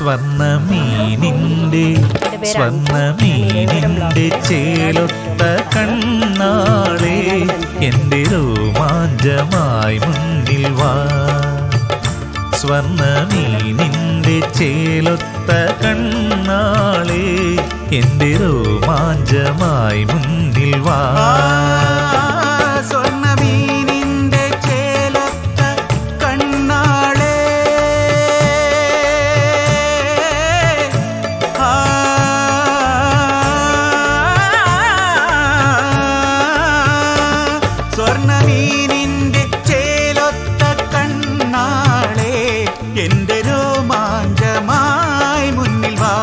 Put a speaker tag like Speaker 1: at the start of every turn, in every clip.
Speaker 1: സ്വർണ്ണമീനിൻ്റെ ചേലൊത്ത കണ്ണാളെ എൻ്റെ രോമാഞ്ചമായി മുന്നിൽ വാ. സ്വർണ്ണമീനിൻ്റെ ചേലൊത്ത കണ്ണാളെ എൻ്റെ രോമാഞ്ചമായി മുന്നിൽ വാ.
Speaker 2: സ്വർണ്ണമീനിൻ്റെ ചേലൊത്ത കണ്ണാളെ സ്വർണ്ണമീനിൻ്റെ ചേലൊത്ത കണ്ണാളെ എൻ്റെ രോമാഞ്ചമായി മുന്നിൽ വാ.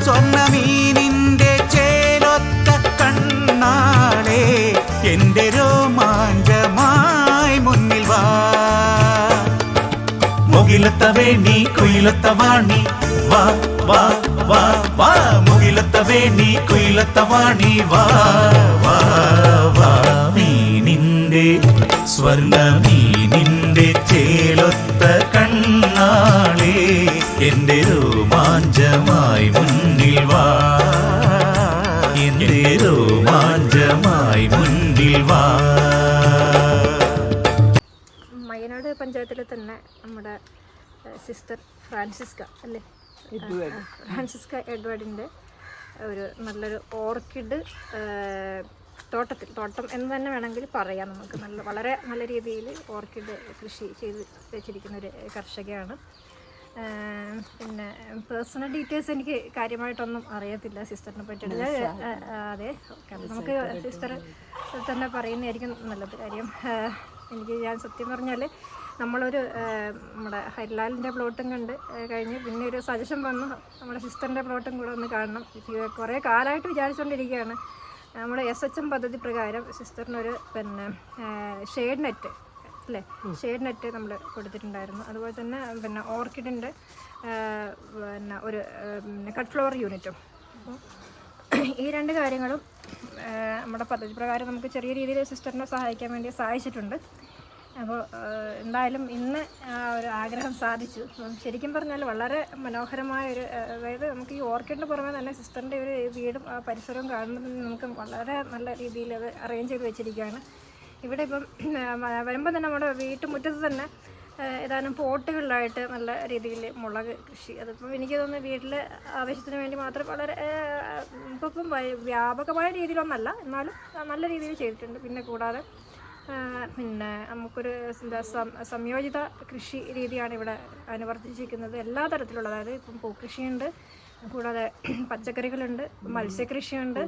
Speaker 2: സ്വർണ്ണമീനിൻ്റെ ചേലൊത്ത കണ്ണാളെ എൻ്റെ രോമാഞ്ചമായി മുന്നിൽ വാ. മുകിലത്ത വേണി കുയിലത്ത വാണി വാ വാ വാ വാ. മുകിലത്ത വേണി കുയിലത്ത വാണി വാ വാ വാ. മീനിൻ്റെ സ്വർണ്ണമീനിൻ്റെ ചേലൊത്ത കണ്ണാളെ എൻ്റെ രോമാഞ്ചമായി മുന്നിൽ വാ. എൻ്റെ രോമാഞ്ചമായി മുന്നിൽ വാ.
Speaker 3: മയ്യനാട് പഞ്ചായത്തിലെ തന്നെ നമ്മുടെ സിസ്റ്റർ ഫ്രാൻസിസ്ക അല്ലേ, ഫ്രാൻസിസ്ക എഡ്വേർഡിൻ്റെ ഒരു നല്ലൊരു ഓർക്കിഡ് തോട്ടം എന്ന് തന്നെ വേണമെങ്കിൽ പറയാം. നമുക്ക് വളരെ നല്ല രീതിയിൽ ഓർക്കിഡ് കൃഷി ചെയ്ത് വെച്ചിരിക്കുന്ന ഒരു കർഷകയാണ്. പിന്നെ പേഴ്സണൽ ഡീറ്റെയിൽസ് എനിക്ക് കാര്യമായിട്ടൊന്നും അറിയത്തില്ല സിസ്റ്ററിനെ പറ്റിയിട്ട്. അതെ, നമുക്ക് സിസ്റ്റർ തന്നെ പറയുന്നതായിരിക്കും നല്ലത്. കാര്യം ഞാൻ സത്യം പറഞ്ഞാൽ നമ്മളൊരു നമ്മുടെ ഹരിലാലിൻ്റെ പ്ലോട്ടും കണ്ട് കഴിഞ്ഞ് പിന്നെ ഒരു സജഷൻ വന്നു നമ്മുടെ സിസ്റ്ററിൻ്റെ പ്ലോട്ടും കൂടെ ഒന്ന് കാണണം. കുറേ കാലമായിട്ട് വിചാരിച്ചുകൊണ്ടിരിക്കുകയാണ്. നമ്മുടെ SHM പദ്ധതി പ്രകാരം സിസ്റ്ററിനൊരു പിന്നെ ഷെയ്ഡ് നെറ്റ് അല്ലേ, ഷെയ്ഡ് നെറ്റ് നമ്മൾ കൊടുത്തിട്ടുണ്ടായിരുന്നു. അതുപോലെ തന്നെ പിന്നെ ഓർക്കിഡിൻ്റെ പിന്നെ ഒരു കട്ട് ഫ്ലവർ യൂണിറ്റും. അപ്പോൾ ഈ രണ്ട് കാര്യങ്ങളും നമ്മുടെ പദ്ധതി പ്രകാരം നമുക്ക് ചെറിയ രീതിയിൽ സിസ്റ്ററിനെ സഹായിക്കാൻ വേണ്ടി സഹായിച്ചിട്ടുണ്ട്. അപ്പോൾ എന്തായാലും ഇന്ന് ഒരു ആഗ്രഹം സാധിച്ചു. ശരിക്കും പറഞ്ഞാൽ വളരെ മനോഹരമായ ഒരു, അതായത് നമുക്ക് ഈ ഓർക്കിഡിന് പുറമെ തന്നെ സിസ്റ്ററിൻ്റെ ഒരു വീടും ആ പരിസരവും കാണുന്നത് നമുക്ക് വളരെ നല്ല രീതിയിൽ അത് അറേഞ്ച് ചെയ്ത് വെച്ചിരിക്കുകയാണ്. ഇവിടെ ഇപ്പം വരുമ്പോൾ തന്നെ നമ്മുടെ വീട്ടുമുറ്റത്ത് തന്നെ ഏതാനും പോട്ടുകളിലായിട്ട് നല്ല രീതിയിൽ മുളക് കൃഷി, അതിപ്പം എനിക്ക് തോന്നുന്നു വീട്ടിൽ ആവശ്യത്തിന് വേണ്ടി മാത്രം വളരെ ഇപ്പം വ്യാപകമായ രീതിയിലൊന്നല്ല, എന്നാലും നല്ല രീതിയിൽ ചെയ്തിട്ടുണ്ട്. പിന്നെ കൂടാതെ പിന്നെ നമുക്കൊരു സംയോജിത കൃഷി രീതിയാണ് ഇവിടെ അനുവർത്തിച്ചിരിക്കുന്നത്. എല്ലാ തരത്തിലുള്ള, അതായത് ഇപ്പം പൂക്കൃഷിയുണ്ട്, കൂടാതെ പച്ചക്കറികളുണ്ട്, മത്സ്യകൃഷിയുണ്ട്,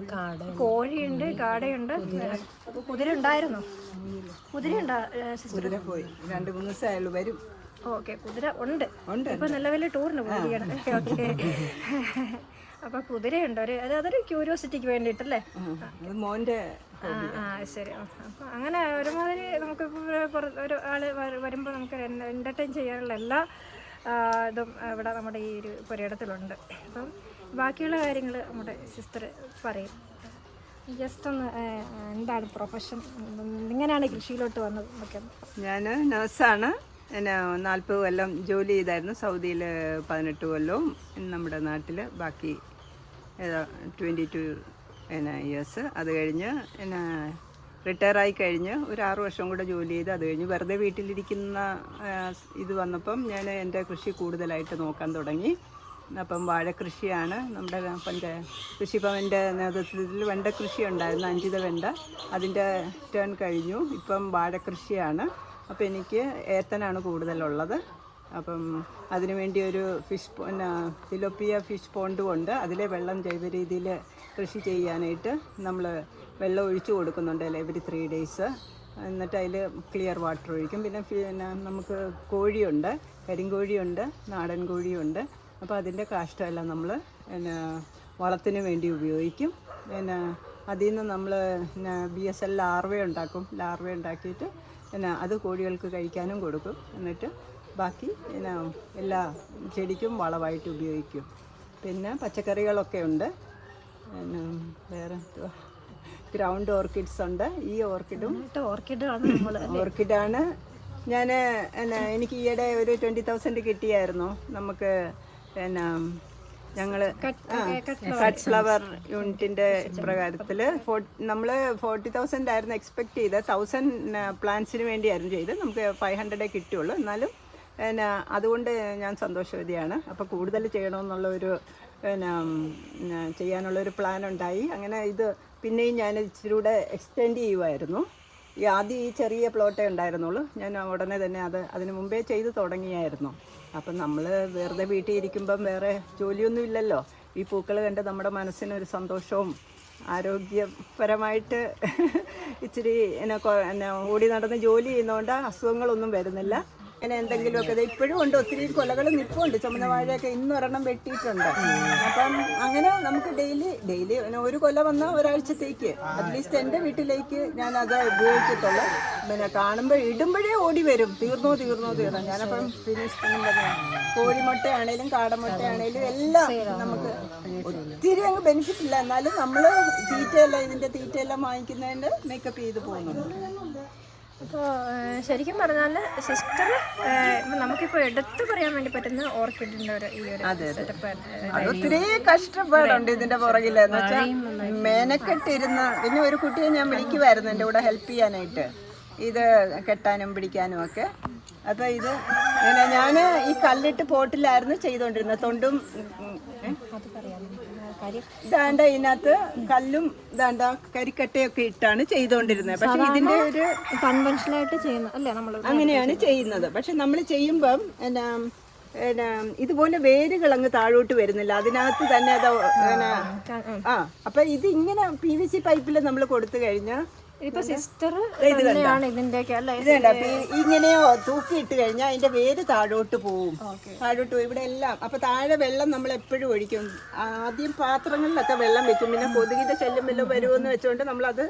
Speaker 3: കോഴിയുണ്ട്, കാടയുണ്ട്. കുതിര ഉണ്ടായിരുന്നു, കുതിരയുണ്ടോ സിസ്റ്റർ?
Speaker 4: പോയി 2-3 ദിവസമായാലും വരും.
Speaker 3: ഓക്കെ, കുതിര ഉണ്ട്. ഇപ്പൊ നിലവിൽ ടൂറിന് പോവുകയാണ്. ഓക്കെ, അപ്പൊ കുതിരയുണ്ട്. അതൊരു ക്യൂരിയോസിറ്റിക്ക് വേണ്ടിയിട്ടല്ലേ?
Speaker 4: മോന്റെ
Speaker 3: ശരി. അപ്പം അങ്ങനെ ഒരുമാതിരി നമുക്ക് ഒരു ആള് വരുമ്പോൾ നമുക്ക് എൻ്റർടൈൻ ചെയ്യാനുള്ള എല്ലാ ഇതും ഇവിടെ നമ്മുടെ ഈ ഒരു പുരയിടത്തിലുണ്ട്. അപ്പം ബാക്കിയുള്ള കാര്യങ്ങൾ നമ്മുടെ സിസ്റ്റർ പറയും. ജസ്റ്റ് ഒന്ന് എന്താണ് പ്രൊഫഷൻ, ഇങ്ങനെയാണ് കൃഷിയിലോട്ട് വന്നത് എന്നൊക്കെ?
Speaker 4: ഞാൻ നഴ്സാണ്. എന്നെ 40 കൊല്ലം ജോലി ചെയ്തായിരുന്നു. സൗദിയിൽ 18 കൊല്ലവും നമ്മുടെ നാട്ടിൽ ബാക്കി 22 ഇയേഴ്സ്. അത് കഴിഞ്ഞ് എന്നെ റിട്ടയറായി കഴിഞ്ഞ് ഒരു 6 വർഷം കൂടെ ജോലി ചെയ്ത് അത് കഴിഞ്ഞ് വെറുതെ വീട്ടിലിരിക്കുന്ന ഇത് വന്നപ്പം ഞാൻ എൻ്റെ കൃഷി കൂടുതലായിട്ട് നോക്കാൻ തുടങ്ങി. അപ്പം വാഴക്കൃഷിയാണ് നമ്മുടെ കൃഷിഭവൻ്റെ നേതൃത്വത്തിൽ. വെണ്ട കൃഷി ഉണ്ടായിരുന്നു, 5 വെണ്ട, അതിൻ്റെ ടേൺ കഴിഞ്ഞു. ഇപ്പം വാഴക്കൃഷിയാണ്. അപ്പം എനിക്ക് ഏത്തനാണ് കൂടുതലുള്ളത്. അപ്പം അതിനുവേണ്ടി ഒരു തിലോപ്പിയ ഫിഷ് പോണ്ടും ഉണ്ട്. അതിലെ വെള്ളം ജൈവ രീതിയിൽ കൃഷി ചെയ്യാനായിട്ട് നമ്മൾ വെള്ളം ഒഴിച്ചു കൊടുക്കുന്നുണ്ട് എവരി 3 days. എന്നിട്ട് അതിൽ ക്ലിയർ വാട്ടർ ഒഴിക്കും. പിന്നെ നമുക്ക് കോഴിയുണ്ട്, കരിങ്കോഴിയുണ്ട്, നാടൻ കോഴിയുണ്ട്. അപ്പോൾ അതിൻ്റെ കാഷ്ടമെല്ലാം നമ്മൾ വളത്തിന് വേണ്ടി ഉപയോഗിക്കും. അതിൽ നിന്ന് നമ്മൾ BSL ലാർവ ഉണ്ടാക്കും. ലാർവ ഉണ്ടാക്കിയിട്ട് അത് കോഴികൾക്ക് കഴിക്കാനും കൊടുക്കും. എന്നിട്ട് ബാക്കി എല്ലാ ചെടിക്കും വളമായിട്ട് ഉപയോഗിക്കും. പിന്നെ പച്ചക്കറികളൊക്കെ ഉണ്ട്. വേറെ ഗ്രൗണ്ട് ഓർക്കിഡ്സ് ഉണ്ട്. ഈ ഓർക്കിഡാണ് ഞാൻ എനിക്ക് ഈയിടെ ഒരു 20,000 കിട്ടിയായിരുന്നു. നമുക്ക് പിന്നെ ഞങ്ങൾ കട്ട് ഫ്ലവർ യൂണിറ്റിൻ്റെ പ്രകാരത്തിൽ നമ്മൾ 40,000 ആയിരുന്നു എക്സ്പെക്ട് ചെയ്ത്. 1,000 പ്ലാന്റ്സിന് വേണ്ടിയായിരുന്നു ചെയ്ത്. നമുക്ക് 500 കിട്ടുള്ളൂ. എന്നാലും പിന്നെ അതുകൊണ്ട് ഞാൻ സന്തോഷവതിയാണ്. അപ്പോൾ കൂടുതൽ ചെയ്യണമെന്നുള്ള ഒരു പിന്നെ ചെയ്യാനുള്ളൊരു പ്ലാൻ ഉണ്ടായി. അങ്ങനെ ഇത് പിന്നെയും ഞാൻ ഇച്ചിരി കൂടെ എക്സ്റ്റെൻഡ് ചെയ്യുമായിരുന്നു. ആദ്യം ഈ ചെറിയ പ്ലോട്ടേ ഉണ്ടായിരുന്നുള്ളൂ. ഞാൻ ഉടനെ തന്നെ അതിന് മുമ്പേ ചെയ്ത് തുടങ്ങിയായിരുന്നു. അപ്പം നമ്മൾ വെറുതെ വീട്ടിൽ ഇരിക്കുമ്പം വേറെ ജോലിയൊന്നും ഇല്ലല്ലോ. ഈ പൂക്കൾ കണ്ട് നമ്മുടെ മനസ്സിനൊരു സന്തോഷവും ആരോഗ്യപരമായിട്ട് ഇച്ചിരി എന്നെ ഓടി നടന്ന് ജോലി ചെയ്യുന്നതുകൊണ്ട് അസുഖങ്ങളൊന്നും വരുന്നില്ല. അങ്ങനെ എന്തെങ്കിലുമൊക്കെ ഇത് ഇപ്പോഴും ഉണ്ട്. ഒത്തിരി കൊലകൾ നിൽപ്പുണ്ട്. ചുമന്ന വാഴയൊക്കെ ഇന്നൊരെണ്ണം വെട്ടിയിട്ടുണ്ട്. അപ്പം അങ്ങനെ നമുക്ക് ഡെയിലി ഒരു കൊല വന്നാൽ ഒരാഴ്ചത്തേക്ക് അറ്റ്ലീസ്റ്റ് എൻ്റെ വീട്ടിലേക്ക് ഞാൻ അത് ഉപയോഗിക്കത്തുള്ളൂ. പിന്നെ കാണുമ്പോൾ ഇടുമ്പോഴേ ഓടി വരും, തീർന്നോ. ഞാനപ്പം ഫിനിഷ് കോഴിമുട്ടയാണേലും കാടമുട്ടയാണേലും എല്ലാം നമുക്ക് ഒത്തിരി അങ്ങ് ബെനിഫിറ്റ് ഇല്ല. എന്നാലും നമ്മൾ ഇതിൻ്റെ തീറ്റയെല്ലാം വാങ്ങിക്കുന്നതിൻ്റെ മേക്കപ്പ് ചെയ്ത് പോകുന്നുണ്ട്.
Speaker 3: അപ്പോൾ ശരിക്കും പറഞ്ഞാൽ സിസ്റ്റർ നമുക്കിപ്പോൾ എടുത്തു പറയാൻ വേണ്ടി പറ്റുന്ന ഓർക്കിഡിൻ്റെ ഈ ഒരു സെറ്റപ്പ്
Speaker 4: ഒത്തിരി കഷ്ടപ്പാടുണ്ട് ഇതിന്റെ പുറകില്. എന്ന് വെച്ചാൽ മെനക്കെട്ടിരുന്ന പിന്നെ ഒരു കുട്ടിയെ ഞാൻ വിളിക്കുമായിരുന്നു എൻ്റെ കൂടെ ഹെൽപ്പ് ചെയ്യാനായിട്ട്, ഇത് കെട്ടാനും പിടിക്കാനും ഒക്കെ. അപ്പോൾ ഇത് ഞാൻ ഈ കല്ലിട്ട് പോട്ടിലായിരുന്നു ചെയ്തുകൊണ്ടിരുന്നത്. തൊണ്ടും ഇതാണ്ട ഇതിനകത്ത് കല്ലും ഇതാണ്ട കരിക്കട്ടയൊക്കെ ഇട്ടാണ് ചെയ്തുകൊണ്ടിരുന്നത്. പക്ഷെ ഇതിന്റെ ഒരു
Speaker 3: കൺവെൻഷനായിട്ട് ചെയ്യുന്ന അല്ലേ നമ്മൾ
Speaker 4: അങ്ങനെയാണ് ചെയ്യുന്നത്. പക്ഷെ നമ്മൾ ചെയ്യുമ്പം ഇതുപോലെ വേരുകൾ അങ്ങ് താഴോട്ട് വരുന്നില്ല. അതിനകത്ത് തന്നെ അപ്പൊ ഇത് ഇങ്ങനെ PVC പൈപ്പിൽ നമ്മൾ കൊടുത്തു കഴിഞ്ഞാൽ
Speaker 3: ഇപ്പൊ സിസ്റ്റർ
Speaker 4: ഇങ്ങനെയോ തൂക്കിയിട്ട് കഴിഞ്ഞാൽ അതിന്റെ വേര് താഴോട്ട് പോവും. ഇവിടെ എല്ലാം. അപ്പൊ താഴെ വെള്ളം നമ്മൾ എപ്പോഴും ഒഴിക്കും. ആദ്യം പാത്രങ്ങളിലൊക്കെ വെള്ളം വെക്കും. പിന്നെ കൊതുകിന്റെ ശല്യം വല്ലതും വരുമെന്ന് വെച്ചുകൊണ്ട് നമ്മളത്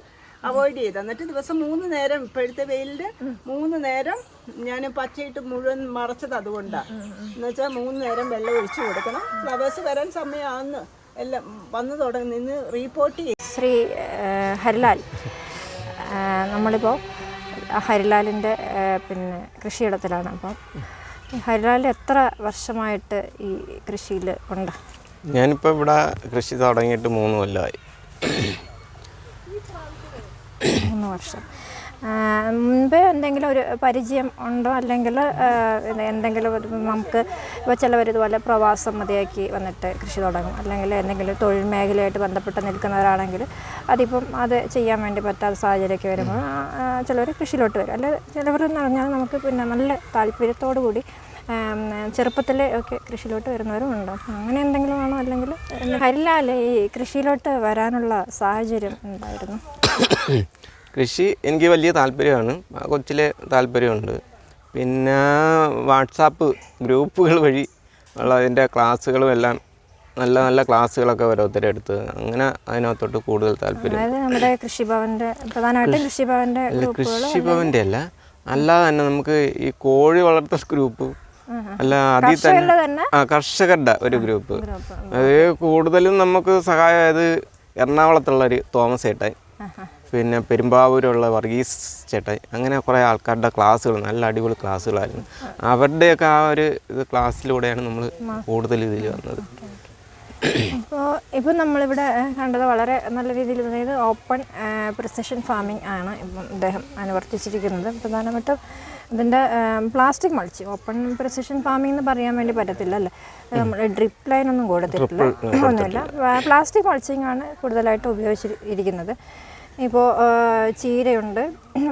Speaker 4: അവോയ്ഡ് ചെയ്ത്. എന്നിട്ട് ദിവസം 3 നേരം ഇപ്പോഴത്തെ വെയിലിൽ 3 നേരം ഞാൻ പച്ചയിട്ട് മുഴുവൻ മറച്ചത് അതുകൊണ്ടാണ്. എന്നുവെച്ചാൽ 3 നേരം വെള്ളം ഒഴിച്ചു കൊടുക്കണം. ഫ്ലവേഴ്സ് വരാൻ സമയമാണെന്ന് എല്ലാം വന്നു തുടങ്ങി നിന്ന് റിപ്പോർട്ട് ചെയ്യും.
Speaker 3: ശ്രീ ഹരിലാൽ, നമ്മളിപ്പോൾ ഹരിലാലിൻ്റെ പിന്നെ കൃഷിയിടത്തിലാണ്. അപ്പം ഹരിലാൽ എത്ര വർഷമായിട്ട് ഈ കൃഷിയിൽ ഉണ്ട്?
Speaker 5: ഞാനിപ്പോൾ ഇവിടെ കൃഷി തുടങ്ങിയിട്ട് 3 കൊല്ലമായി.
Speaker 3: 3 വർഷം. മുൻപേ എന്തെങ്കിലും ഒരു പരിചയം ഉണ്ടോ? അല്ലെങ്കിൽ എന്തെങ്കിലും നമുക്ക് ഇപ്പോൾ ചിലവർ ഇതുപോലെ പ്രവാസം മതിയാക്കി വന്നിട്ട് കൃഷി തുടങ്ങും, അല്ലെങ്കിൽ എന്തെങ്കിലും തൊഴിൽ മേഖലയായിട്ട് ബന്ധപ്പെട്ട് നിൽക്കുന്നവരാണെങ്കിൽ അതിപ്പം അത് ചെയ്യാൻ വേണ്ടി പറ്റാത്ത സാഹചര്യമൊക്കെ വരുമ്പോൾ ചിലവർ കൃഷിയിലോട്ട് വരും. അല്ല ചിലവർ എന്ന് പറഞ്ഞാൽ നമുക്ക് പിന്നെ നല്ല താല്പര്യത്തോടു കൂടി ചെറുപ്പത്തിലെ ഒക്കെ കൃഷിയിലോട്ട് വരുന്നവരും ഉണ്ടോ? അങ്ങനെ എന്തെങ്കിലും ആണോ? അല്ലെങ്കിൽ ഹരിലാൽ ഈ കൃഷിയിലോട്ട് വരാനുള്ള സാഹചര്യം എന്തായിരുന്നു?
Speaker 5: കൃഷി എനിക്ക് വലിയ താല്പര്യമാണ്. കൊച്ചിലെ താല്പര്യമുണ്ട്. പിന്നെ വാട്സാപ്പ് ഗ്രൂപ്പുകൾ വഴി ഉള്ള അതിൻ്റെ ക്ലാസ്സുകളും എല്ലാം നല്ല നല്ല ക്ലാസ്സുകളൊക്കെ ഓരോരുത്തരെ എടുത്ത് അങ്ങനെ അതിനകത്തോട്ട് കൂടുതൽ താല്പര്യം.
Speaker 3: നമ്മുടെ കൃഷിഭവൻ്റെ പ്രധാനമായിട്ടും കൃഷിഭവൻ്റെ
Speaker 5: അല്ല, അല്ലാതെ തന്നെ നമുക്ക് ഈ കോഴി വളർത്തൽ ഗ്രൂപ്പ് അല്ല, അതിൽ തന്നെ കർഷകരുടെ ഒരു ഗ്രൂപ്പ്. അത് കൂടുതലും നമുക്ക് സഹായമായത് എറണാകുളത്തുള്ളൊരു തോമസ് ചേട്ടായി, പിന്നെ പെരുമ്പാവൂരുള്ള വർഗീസ് ചേട്ടായി, അങ്ങനെ കുറേ ആൾക്കാരുടെ ക്ലാസ്സുകൾ നല്ല അടിപൊളി ക്ലാസ്സുകളായിരുന്നു. അവരുടെയൊക്കെ ആ ഒരു ക്ലാസ്സിലൂടെയാണ് നമ്മൾ കൂടുതൽ ഇതിൽ വന്നത്.
Speaker 3: ഇപ്പോൾ നമ്മളിവിടെ കണ്ടത് വളരെ നല്ല രീതിയിൽ, അതായത് ഓപ്പൺ പ്രിസിഷൻ ഫാമിംഗ് ആണ് ഇപ്പം അദ്ദേഹം അനുവർത്തിച്ചിരിക്കുന്നത്. പ്രധാനമായിട്ടും ഇതിൻ്റെ plastic mulch, open precision farming എന്ന് പറയാൻ വേണ്ടി പറ്റത്തില്ല അല്ലേ, നമ്മൾ ഡ്രിപ്പ് ലൈൻ ഒന്നും കൊടുത്തിട്ടില്ല, ഒന്നുമില്ല. പ്ലാസ്റ്റിക് മൾച്ചിങ് ആണ് കൂടുതലായിട്ട് ഉപയോഗിച്ചിരിക്കുന്നത്. ഇപ്പോൾ ചീരയുണ്ട്,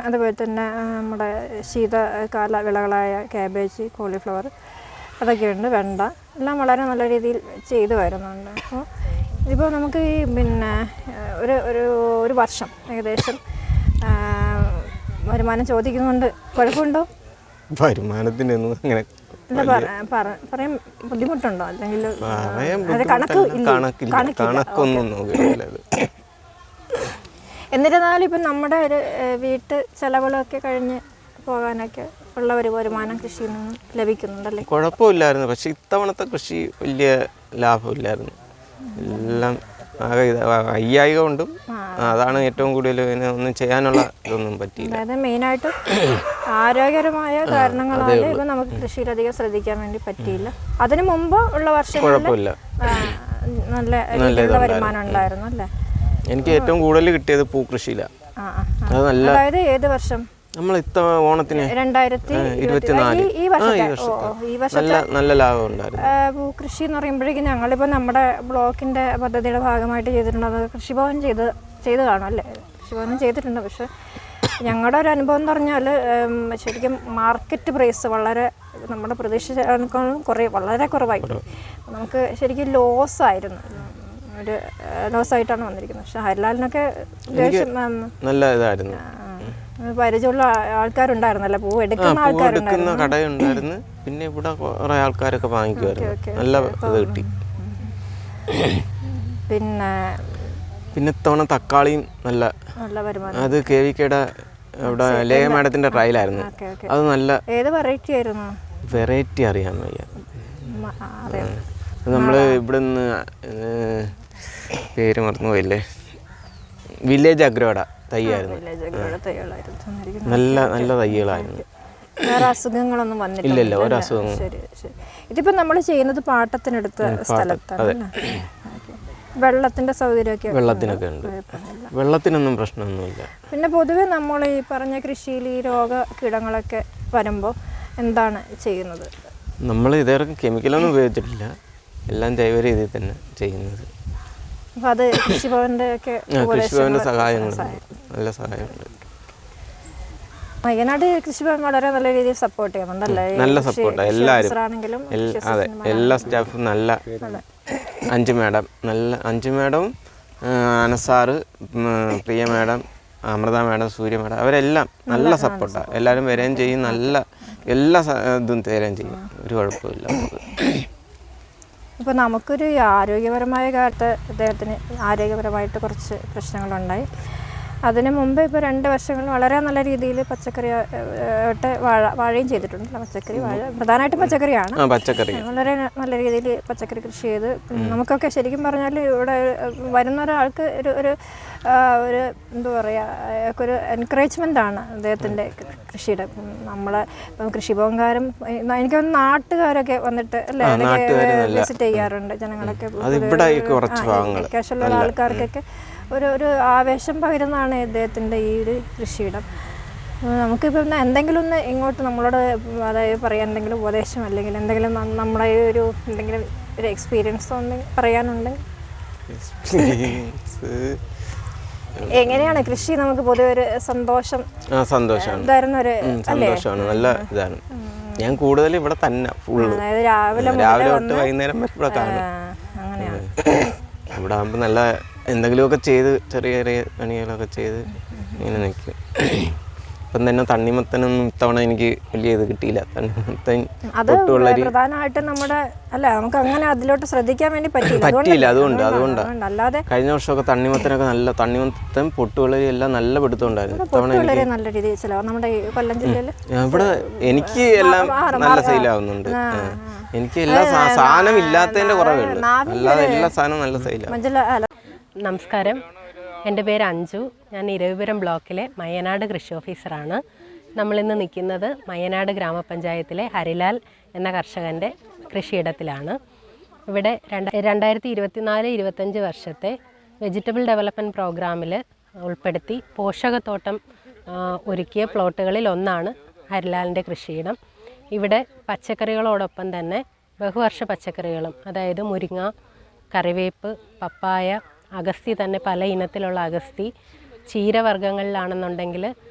Speaker 3: അതുപോലെ തന്നെ നമ്മുടെ ശീതകാല വിളകളായ ക്യാബേജ്, കോളിഫ്ലവർ അതൊക്കെയുണ്ട്, വെണ്ട എല്ലാം വളരെ നല്ല രീതിയിൽ ചെയ്തു വരുന്നുണ്ട്. അപ്പോൾ ഇതിപ്പോൾ നമുക്ക് ഈ പിന്നെ ഒരു വർഷം ഏകദേശം വരുമാനം ചോദിക്കുന്നുണ്ട്. കുഴപ്പമുണ്ടോ?
Speaker 5: വരുമാനത്തിൻ്റെ ഒന്നും അങ്ങനെ
Speaker 3: പറയാൻ ബുദ്ധിമുട്ടുണ്ടോ? അല്ലെങ്കിൽ
Speaker 5: കണക്കൊന്നും നോക്കില്ല.
Speaker 3: എന്നിരുന്നാലും ഇപ്പം നമ്മുടെ ഒരു വീട്ട് ചെലവുകളൊക്കെ കഴിഞ്ഞ് പോകാനൊക്കെ ഉള്ള ഒരു വരുമാനം കൃഷിയിൽ നിന്ന് ലഭിക്കുന്നുണ്ടല്ലേ?
Speaker 5: കുഴപ്പമില്ലായിരുന്നു. പക്ഷെ ഇത്തവണത്തെ കൃഷി വലിയ ലാഭമില്ലായിരുന്നു. എല്ലാം ആകെ 5000 കൊണ്ടും അതാണ് ഏറ്റവും കൂടുതൽ പിന്നെ ഒന്നും ചെയ്യാനുള്ള ഇതൊന്നും പറ്റിയില്ല.
Speaker 3: അതായത് മെയിനായിട്ട് ആരോഗ്യകരമായ കാരണങ്ങളാൽ ഇപ്പം നമുക്ക് കൃഷിയിലധികം ശ്രദ്ധിക്കാൻ വേണ്ടി പറ്റിയില്ല. അതിനു മുമ്പ് ഉള്ള വർഷങ്ങളിൽ നല്ല രീതിയിലുള്ള വരുമാനം ഉണ്ടായിരുന്നു അല്ലേ?
Speaker 5: എനിക്ക് ഏറ്റവും കൂടുതൽ കിട്ടിയത് പൂക്കൃഷിയിലാണ്. അത് നല്ല,
Speaker 3: അതായത് ഏത് വർഷം?
Speaker 5: നമ്മൾ ഓണത്തിന്
Speaker 3: 2024 ഈ വർഷത്തെ
Speaker 5: നല്ല ലാഭം ഉണ്ടായിരുന്നു.
Speaker 3: പൂക്കൃഷി എന്ന് പറയുമ്പോഴേക്കും ഞങ്ങളിപ്പോൾ നമ്മുടെ ബ്ലോക്കിൻ്റെ പദ്ധതിയുടെ ഭാഗമായിട്ട് ചെയ്തിട്ടുണ്ട്. അത് കൃഷിഭവൻ ചെയ്ത് കാണും അല്ലേ? കൃഷിഭവനും ചെയ്തിട്ടുണ്ട്. പക്ഷേ ഞങ്ങളുടെ ഒരു അനുഭവം എന്ന് പറഞ്ഞാൽ ശരിക്കും മാർക്കറ്റ് പ്രൈസ് വളരെ നമ്മുടെ പ്രതീക്ഷിച്ചതിനേക്കാളും വളരെ കുറവായിരുന്നു. നമുക്ക് ശരിക്കും ലോസായിരുന്നു, ഒരു ലോസായിട്ടാണ് വന്നിരിക്കുന്നത്. പക്ഷെ ഹരിലാലിനൊക്കെ
Speaker 5: നല്ല ഇതായിരുന്നു.
Speaker 3: പരിചയമുള്ള ആൾക്കാരുണ്ടായിരുന്നല്ലേ, പൂ എടുക്കുന്ന ആൾക്കാരുണ്ടായിരുന്നു,
Speaker 5: കടയുണ്ടായിരുന്നു. പിന്നെ ഇവിടെ കുറെ ആൾക്കാരൊക്കെ വാങ്ങിക്കുമായിരുന്നു. നല്ല ഇത് കിട്ടി. പിന്നെ ഇത്തവണ തക്കാളിയും നല്ല വരുമാനം. അത് KVKയുടെ ഇവിടെ ലേഖ മാഡത്തിന്റെ ട്രയലായിരുന്നു. അത് നല്ല
Speaker 3: ഏത് വെറൈറ്റി ആയിരുന്നു?
Speaker 5: വെറൈറ്റി അറിയാൻ വയ്യ. നമ്മൾ ഇവിടുന്ന് പേര് മറന്നുപോയില്ലേ, വില്ലേജ് അഗ്രോയുടെ തൈയായിരുന്നു. നല്ല തൈകളായിരുന്നു.
Speaker 3: വേറെ അസുഖങ്ങളൊന്നും വന്നിട്ടില്ല?
Speaker 5: ഇല്ല, ഒരു അസുഖം.
Speaker 3: ശരി. ഇതിപ്പോ നമ്മൾ ചെയ്യുന്നത് പാട്ടത്തിനെടുത്ത സ്ഥലത്താണ്. വെള്ളത്തിന്റെ സൗകര്യമൊക്കെ?
Speaker 5: വെള്ളത്തിനൊക്കെ ഉണ്ട്, വെള്ളത്തിനൊന്നും പ്രശ്നമൊന്നുമില്ല.
Speaker 3: പിന്നെ പൊതുവെ നമ്മൾ ഈ പറഞ്ഞ കൃഷിയിൽ ഈ രോഗകീടങ്ങളൊക്കെ വരുമ്പോൾ എന്താണ് ചെയ്യുന്നത്?
Speaker 5: നമ്മൾ ഇതേറെ കെമിക്കലൊന്നും ഉപയോഗിച്ചിട്ടില്ല, എല്ലാം ജൈവ രീതിയിൽ തന്നെ ചെയ്യുന്നത്.
Speaker 3: അപ്പോൾ അത് കൃഷിഭവന്റെ ഒക്കെ
Speaker 5: കൃഷിഭവന്റെ സഹായങ്ങളുണ്ട്, നല്ല സഹായമുണ്ട്.
Speaker 3: വയനാട് കൃഷിഭവൻ വളരെ നല്ല രീതിയിൽ സപ്പോർട്ട് ചെയ്യുന്നുണ്ടല്ലേ?
Speaker 5: നല്ല സപ്പോർട്ടാണ് എല്ലാവരും. അതെ, എല്ലാ സ്റ്റാഫും നല്ല. അഞ്ചു മേഡവും അനസാറ്, പ്രിയ മേഡം, അമൃത മേഡം, സൂര്യ മേഡം, അവരെല്ലാം നല്ല സപ്പോർട്ടാണ്. എല്ലാവരും വരികയും ചെയ്യും, നല്ല എല്ലാ ഇതും തരുകയും ചെയ്യും, ഒരു കുഴപ്പമില്ല.
Speaker 3: ഇപ്പോൾ നമുക്കൊരു ആരോഗ്യപരമായ കാലത്ത് അദ്ദേഹത്തിന് ആരോഗ്യപരമായിട്ട് കുറച്ച് പ്രശ്നങ്ങളുണ്ടായി. അതിന് മുമ്പ് ഇപ്പോൾ 2 വർഷങ്ങൾ വളരെ നല്ല രീതിയിൽ പച്ചക്കറി വാഴയും ചെയ്തിട്ടുണ്ട്. പച്ചക്കറി, വാഴ പ്രധാനമായിട്ടും പച്ചക്കറിയാണ്. വളരെ നല്ല രീതിയിൽ പച്ചക്കറി കൃഷി ചെയ്ത് നമുക്കൊക്കെ ശരിക്കും പറഞ്ഞാൽ ഇവിടെ വരുന്ന ഒരാൾക്ക് ഒരു എന്താ പറയുക, ഒരു എൻകറേജ്മെൻ്റ് ആണ് അദ്ദേഹത്തിൻ്റെ കൃഷിയുടെ. നമ്മളെ കൃഷിഭവൻകാരും എനിക്കൊന്ന് നാട്ടുകാരൊക്കെ വന്നിട്ട് അല്ലേ വിസിറ്റ് ചെയ്യാറുണ്ട്. ജനങ്ങളൊക്കെ ക്യാഷുള്ള ആൾക്കാർക്കൊക്കെ ഒരു ആവേശം പകരുന്നതാണ് ഇദ്ദേഹത്തിൻ്റെ ഈ ഒരു കൃഷിയിടം. നമുക്കിപ്പോൾ എന്തെങ്കിലും ഒന്ന് ഇങ്ങോട്ട് നമ്മളോട് അതായത് പറയാൻ എന്തെങ്കിലും ഉപദേശം അല്ലെങ്കിൽ എന്തെങ്കിലും നമ്മുടെ ഒരു എന്തെങ്കിലും ഒരു എക്സ്പീരിയൻസ് ഒന്ന് പറയാനുണ്ടെങ്കിൽ? എങ്ങനെയാണ് കൃഷി നമുക്ക് പൊതുവെ ഒരു സന്തോഷമാണ്,
Speaker 5: നല്ല ഇതാണ്. ഞാൻ കൂടുതൽ ഇവിടെ തന്നെ
Speaker 3: അതായത് രാവിലെ
Speaker 5: തൊട്ട് വൈകുന്നേരം ഇവിടെ കാണും.
Speaker 3: അങ്ങനെയാണ്.
Speaker 5: ഇവിടെ ആകുമ്പോൾ നല്ല എന്തെങ്കിലുമൊക്കെ ചെയ്ത് ചെറിയ പണികളൊക്കെ ചെയ്ത് ഇങ്ങനെ നിൽക്കും. ഇപ്പം തന്നെ തണ്ണിമത്തനൊന്നും ഇത്തവണ എനിക്ക് വലിയ ഇത് കിട്ടിയില്ല. തണ്ണിമത്തൻ
Speaker 3: പ്രധാനമായിട്ടും നമ്മുടെ നമുക്ക് അങ്ങനെ അതിലോട്ട് ശ്രദ്ധിക്കാൻ വേണ്ടി
Speaker 5: പറ്റിയില്ല. അതുകൊണ്ടാണ് അല്ലാതെ കഴിഞ്ഞ വർഷമൊക്കെ തണ്ണിമത്തനൊക്കെ നല്ല തണ്ണിമത്തൻ, പൊട്ടുവളരി എല്ലാം നല്ല പിടുത്തമുണ്ടായിരുന്നു. ഇത്തവണ
Speaker 3: നല്ല രീതിയിൽ നമ്മുടെ കൊല്ലം ജില്ലയിൽ
Speaker 5: ഇവിടെ എനിക്ക് എല്ലാം നല്ല സെയിലാവുന്നുണ്ട്. എനിക്ക് എല്ലാ സാധനം ഇല്ലാത്തതിൻ്റെ കുറവേ ഉള്ളൂ, അല്ലാതെ എല്ലാ സാധനവും നല്ല സെയിലാണ്.
Speaker 6: നമസ്കാരം, എൻ്റെ പേര് അഞ്ജു. ഞാൻ ഇരവിപുരം ബ്ലോക്കിലെ മയ്യനാട് കൃഷി ഓഫീസറാണ്. നമ്മളിന്ന് നിൽക്കുന്നത് മയ്യനാട് ഗ്രാമപഞ്ചായത്തിലെ ഹരിലാൽ എന്ന കർഷകൻ്റെ കൃഷിയിടത്തിലാണ്. ഇവിടെ 2024-25 വർഷത്തെ വെജിറ്റബിൾ ഡെവലപ്മെൻറ്റ് പ്രോഗ്രാമിൽ ഉൾപ്പെടുത്തി പോഷകത്തോട്ടം ഒരുക്കിയ പ്ലോട്ടുകളിൽ ഒന്നാണ് ഹരിലാലിൻ്റെ കൃഷിയിടം. ഇവിടെ പച്ചക്കറികളോടൊപ്പം തന്നെ ബഹുവർഷ പച്ചക്കറികളും, അതായത് മുരിങ്ങ, കറിവേപ്പ്, പപ്പായ, അഗസ്തി തന്നെ പല ഇനത്തിലുള്ള അഗസ്തി, ചീരവർഗ്ഗങ്ങളിലാണെന്നുണ്ടെങ്കിൽ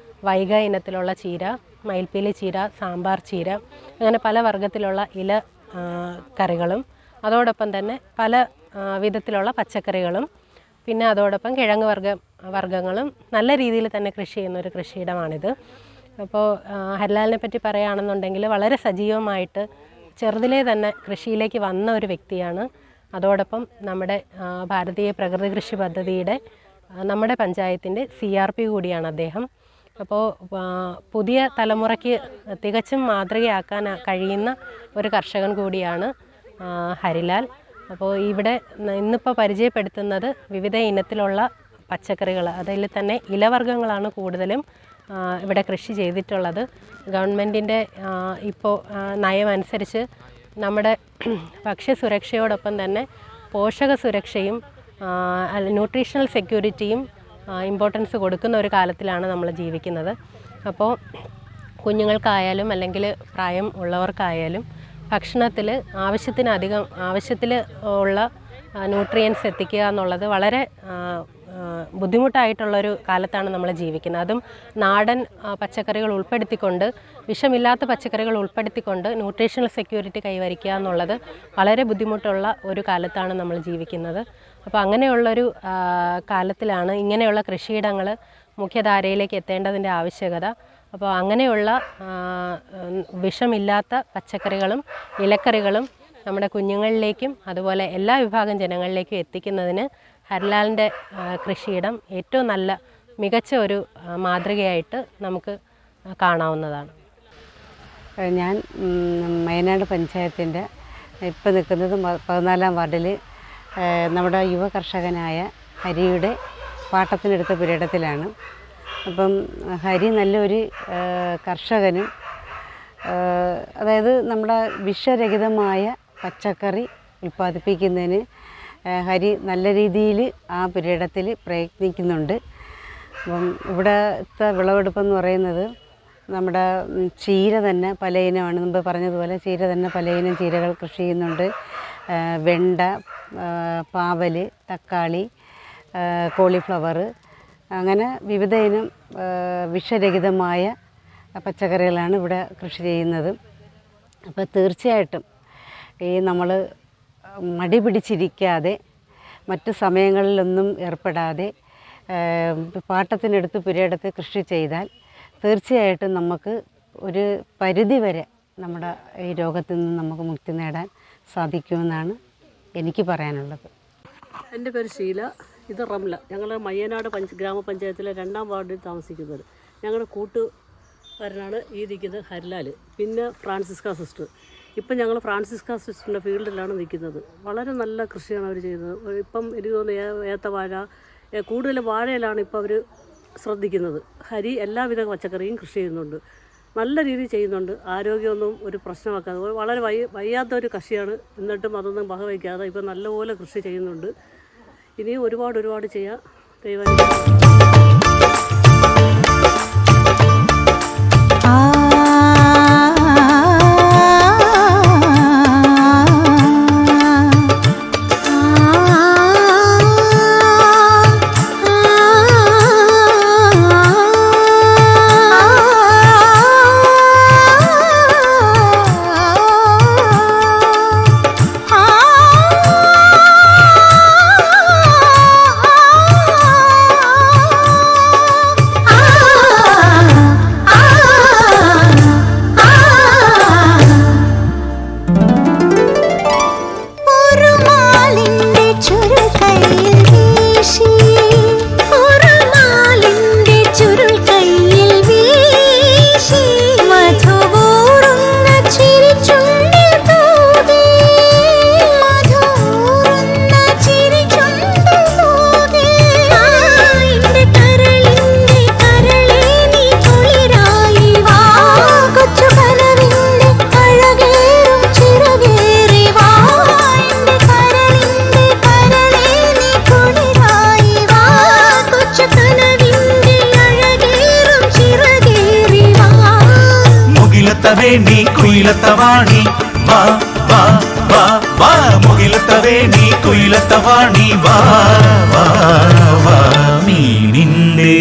Speaker 6: വൈഗ ഇനത്തിലുള്ള ചീര, മയിൽപ്പീലി ചീര, സാമ്പാർ ചീര, അങ്ങനെ പല വർഗ്ഗത്തിലുള്ള ഇല കറികളും, അതോടൊപ്പം തന്നെ പല വിധത്തിലുള്ള പച്ചക്കറികളും, പിന്നെ അതോടൊപ്പം കിഴങ്ങ് വർഗ്ഗങ്ങളും നല്ല രീതിയിൽ തന്നെ കൃഷി ചെയ്യുന്നൊരു കൃഷിയിടമാണിത്. അപ്പോൾ ഹരിലാലിനെ പറ്റി പറയുകയാണെന്നുണ്ടെങ്കിൽ വളരെ സജീവമായിട്ട് ചെറുതിലേ തന്നെ കൃഷിയിലേക്ക് വന്ന ഒരു വ്യക്തിയാണ്. അതോടൊപ്പം നമ്മുടെ ഭാരതീയ പ്രകൃതി കൃഷി പദ്ധതിയുടെ നമ്മുടെ പഞ്ചായത്തിൻ്റെ CRP കൂടിയാണ് അദ്ദേഹം. അപ്പോൾ പുതിയ തലമുറയ്ക്ക് തികച്ചും മാതൃകയാക്കാൻ കഴിയുന്ന ഒരു കർഷകൻ കൂടിയാണ് ഹരിലാൽ. അപ്പോൾ ഇവിടെ ഇന്നിപ്പോൾ പരിചയപ്പെടുത്തുന്നത് വിവിധ ഇനത്തിലുള്ള പച്ചക്കറികൾ, അതിൽ തന്നെ ഇലവർഗ്ഗങ്ങളാണ് കൂടുതലും ഇവിടെ കൃഷി ചെയ്തിട്ടുള്ളത്. ഗവൺമെൻറ്റിൻ്റെ ഇപ്പോൾ നയമനുസരിച്ച് നമ്മുടെ ഭക്ഷ്യസുരക്ഷയോടൊപ്പം തന്നെ പോഷക സുരക്ഷയും ന്യൂട്രീഷണൽ സെക്യൂരിറ്റിയും ഇമ്പോർട്ടൻസ് കൊടുക്കുന്ന ഒരു കാലത്തിലാണ് നമ്മൾ ജീവിക്കുന്നത്. അപ്പോൾ കുഞ്ഞുങ്ങൾക്കായാലും അല്ലെങ്കിൽ പ്രായം ഉള്ളവർക്കായാലും ഭക്ഷണത്തിൽ ആവശ്യത്തിൽ ഉള്ള ന്യൂട്രിയൻസ് എത്തിക്കുക എന്നുള്ളത് വളരെ ബുദ്ധിമുട്ടായിട്ടുള്ളൊരു കാലത്താണ് നമ്മൾ ജീവിക്കുന്നത്. അതും നാടൻ പച്ചക്കറികൾ ഉൾപ്പെടുത്തിക്കൊണ്ട്, വിഷമില്ലാത്ത പച്ചക്കറികൾ ഉൾപ്പെടുത്തിക്കൊണ്ട് ന്യൂട്രീഷണൽ സെക്യൂരിറ്റി കൈവരിക്കുക എന്നുള്ളത് വളരെ ബുദ്ധിമുട്ടുള്ള ഒരു കാലത്താണ് നമ്മൾ ജീവിക്കുന്നത്. അപ്പോൾ അങ്ങനെയുള്ളൊരു കാലത്തിലാണ് ഇങ്ങനെയുള്ള കൃഷിയിടങ്ങൾ മുഖ്യധാരയിലേക്ക് എത്തേണ്ടതിൻ്റെ ആവശ്യകത. അപ്പോൾ അങ്ങനെയുള്ള വിഷമില്ലാത്ത പച്ചക്കറികളും ഇലക്കറികളും നമ്മുടെ കുഞ്ഞുങ്ങളിലേക്കും അതുപോലെ എല്ലാ വിഭാഗം ജനങ്ങളിലേക്കും എത്തിക്കുന്നതിന് ഹരിലാലിൻ്റെ കൃഷിയിടം ഏറ്റവും നല്ല മികച്ച ഒരു മാതൃകയായിട്ട് നമുക്ക് കാണാവുന്നതാണ്.
Speaker 7: ഞാൻ വയനാട് പഞ്ചായത്തിൻ്റെ ഇപ്പോൾ നിൽക്കുന്നത് 14-ാം വാർഡിൽ നമ്മുടെ യുവ കർഷകനായ ഹരിയുടെ പാട്ടത്തിനെടുത്ത പുരയിടത്തിലാണ്. അപ്പം ഹരി നല്ലൊരു കർഷകനും, അതായത് നമ്മുടെ വിഷരഹിതമായ പച്ചക്കറി ഉൽപ്പാദിപ്പിക്കുന്നതിന് ഹരി നല്ല രീതിയിൽ ആ പുരയിടത്തിൽ പ്രയത്നിക്കുന്നുണ്ട്. അപ്പം ഇവിടുത്തെ വിളവെടുപ്പെന്ന് പറയുന്നത് നമ്മുടെ ചീര തന്നെ പലയിനമാണ്. മുമ്പ് പറഞ്ഞതുപോലെ ചീര തന്നെ പലയിനം ചീരകൾ കൃഷി ചെയ്യുന്നുണ്ട്. വെണ്ട, പാവൽ, തക്കാളി, കോളിഫ്ലവർ, അങ്ങനെ വിവിധ ഇനം വിഷരഹിതമായ പച്ചക്കറികളാണ് ഇവിടെ കൃഷി ചെയ്യുന്നത്. അപ്പോൾ തീർച്ചയായിട്ടും ഈ നമ്മൾ മടി പിടിച്ചിരിക്കാതെ മറ്റു സമയങ്ങളിലൊന്നും ഏർപ്പെടാതെ പാട്ടത്തിനെടുത്ത് പുരയിടത്ത് കൃഷി ചെയ്താൽ തീർച്ചയായിട്ടും നമുക്ക് ഒരു പരിധിവരെ നമ്മുടെ ഈ രോഗത്തിൽ നിന്ന് നമുക്ക് മുക്തി നേടാൻ സാധിക്കുമെന്നാണ് എനിക്ക് പറയാനുള്ളത്.
Speaker 8: എൻ്റെ പേര് ഷീല, ഇത് റംല. ഞങ്ങൾ മയ്യനാട് ഗ്രാമപഞ്ചായത്തിലെ 2-ാം വാർഡിൽ താമസിക്കുന്നത്. ഞങ്ങളുടെ കൂട്ടുകാരനാണ് ഈ നിൽക്കുന്നത് ഹരിലാൽ, പിന്നെ ഫ്രാൻസിസ്ക സിസ്റ്റർ. ഇപ്പം ഞങ്ങൾ ഫ്രാൻസിസ്ക സിസ്റ്ററിൻ്റെ ഫീൽഡിലാണ് നിൽക്കുന്നത്. വളരെ നല്ല കൃഷിയാണ് അവർ ചെയ്യുന്നത്. ഇപ്പം എനിക്ക് തോന്നുന്നു ഏത്തവാഴ, കൂടുതൽ വാഴയിലാണ് ഇപ്പോൾ അവർ ശ്രദ്ധിക്കുന്നത്. ഹരി എല്ലാവിധ പച്ചക്കറിയും കൃഷി ചെയ്യുന്നുണ്ട്, നല്ല രീതിയിൽ ചെയ്യുന്നുണ്ട്. ആരോഗ്യമൊന്നും ഒരു പ്രശ്നമാക്കാതെ, വളരെ വയ്യാത്തൊരു കൃഷിയാണ്, എന്നിട്ടും അതൊന്നും വകവയ്ക്കാതെ ഇപ്പം നല്ലപോലെ കൃഷി ചെയ്യുന്നുണ്ട്. ഇനിയും ഒരുപാട് ചെയ്യാം. ദൈവം
Speaker 2: നീ കുയിലത്തവാണി വാ വാ വാ വാ, മുകിലത്തവേ നീ കുയിലത്തവാണി വാ വാ വാ. മീനിന്റെ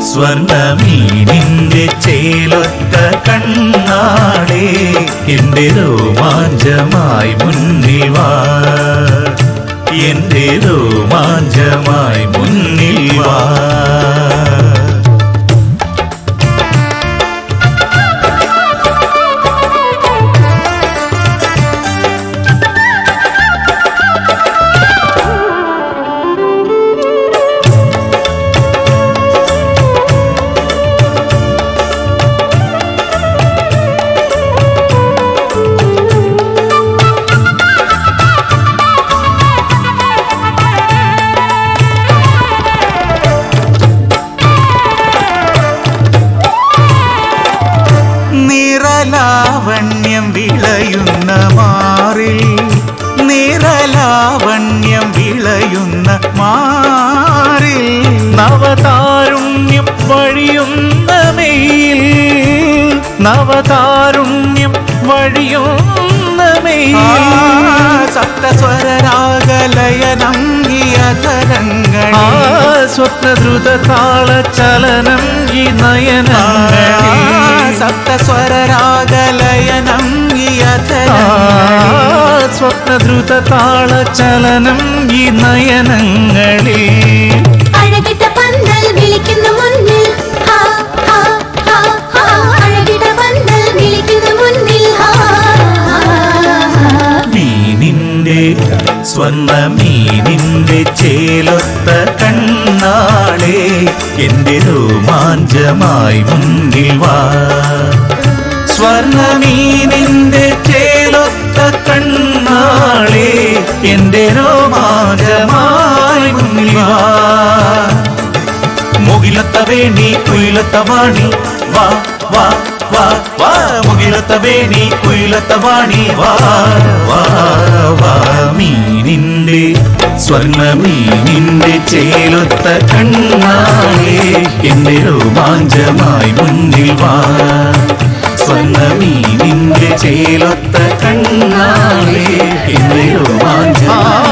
Speaker 2: സ്വർണ്ണമീനിന്റെ ചേലൊത്ത കണ്ണാളേ, എന്റെ രോമാഞ്ചമായി മുന്നിൽ വാ, എന്റെ രോമാഞ്ചമായി മുന്നിൽ വാ.
Speaker 1: നവതാരുണ്യം വഴിയുന്ന മെയിൽ, നവതാരുണ്യം വഴിയുന്ന മെയിൽ,
Speaker 2: സപ്തസ്വരരാഗലയനം ഈ അധരങ്ങൾ,
Speaker 1: സ്വപ്നദ്രുത താള ചലനം ഈ നയനങ്ങളിൽ,
Speaker 2: സപ്തസ്വരരാഗലയനം ഈ അധരങ്ങൾ,
Speaker 1: സ്വപ്നദ്രുത താള ചലനം ഈ നയനങ്ങളിൽ.
Speaker 9: അഴകിട്ട പന്തൽ വിളിക്കുന്ന മുന്നിൽ, അഴകിട്ട പന്തൽ വിളിക്കുന്ന മുന്നിൽ,
Speaker 2: മീനിന്റെ സ്വർണ്ണ മീനിന്റെ ചേലൊത്ത കണ്ണാളെ എന്റെ രോമാഞ്ചമായി മുന്നിൽ വാ. സ്വർണ്ണ മീനിന്റെ ചേലൊത്ത കണ്ണാളെ എന്റെ രോമാഞ്ചമായി മുന്നിൽ വാ. മുകിലത്ത വേണി കുയിലത്ത വാണി വാ വാ വാ വാ. മുകിലത്ത വേണി കുയിലത്ത വാണി വാ വാ വാ. മീനിന്റെ സ്വർണ്ണ മീനിന്റെ ചേലൊത്ത കണ്ണാളെ എന്റെ രോമാഞ്ചമായി മുന്നിൽ വാ. സ്വർണ്ണ മീനിന്റെ ചേലൊത്ത കണ്ണാളെ എന്റെ രോമാഞ്ചമായി